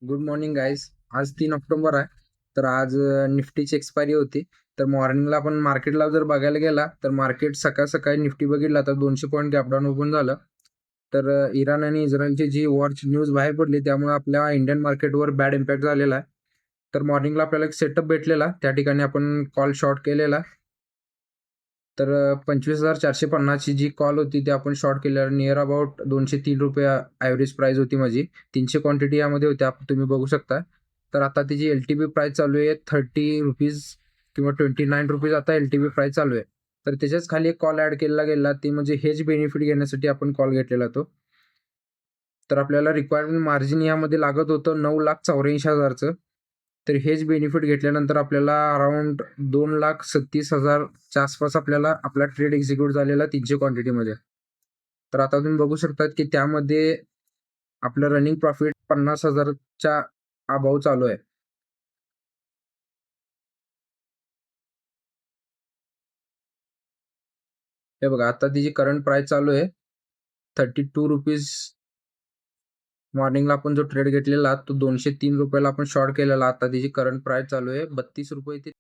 Good morning guys. आज 3 October आहे. तर आज निफ्टीची एक्सपायरी होती. तर मॉर्निंगला आपण मार्केटला जर बघायला गेला तर मार्केट सकाळ सकाळी निफ्टी बघितला तर 200 पॉईंट गॅपडाऊन ओपन झालं. तर इराण आणि इस्रायलची जी वॉरची न्यूज बाहेर पडली त्यामुळे आपल्या इंडियन मार्केटवर बॅड इम्पॅक्ट झालेला आहे. तर मॉर्निंगला आपल्याला एक सेटअप भेटलेला, त्या ठिकाणी आपण कॉल शॉर्ट केलेला. तर 25,450ची जी कॉल होती ती आपण शॉर्ट केल्यावर नियर अबाउट ₹203 ॲव्हरेज प्राइस होती माझी. 300 क्वांटिटी यामध्ये होत्या, तुम्ही बघू शकता. तर आता तिची एल-टी-पी प्राइस चालू आहे ₹30 किंवा ₹29 आता एल-टी-पी प्राइस चालू आहे. तर त्याच्याच खाली एक कॉल ॲड केला गेला, ती म्हणजे हेज बेनिफिट घेण्यासाठी आपण कॉल घेतलेला तो. तर आपल्याला रिक्वायरमेंट मार्जिन यामध्ये लागत होतं 9,84,000चं. तर हेच बेनिफिट घेतल्यानंतर आपल्याला अराउंड 2,37,000च्या आसपास आपल्याला आपला ट्रेड एक्झिक्यूट झालेला 300 क्वांटिटीमध्ये. तर आता तुम्ही बघू शकता की त्यामध्ये आपलं रनिंग प्रॉफिट 50,000च्या अबाव चालू आहे. हे बघा, आता तिची करंट प्राइस चालू आहे ₹32. मॉर्निंगला आपण जो ट्रेड घेतलेला तो ₹203 ला आपण शॉर्ट केलेला. आता तिची करंट प्राइस चालू आहे ₹32 ते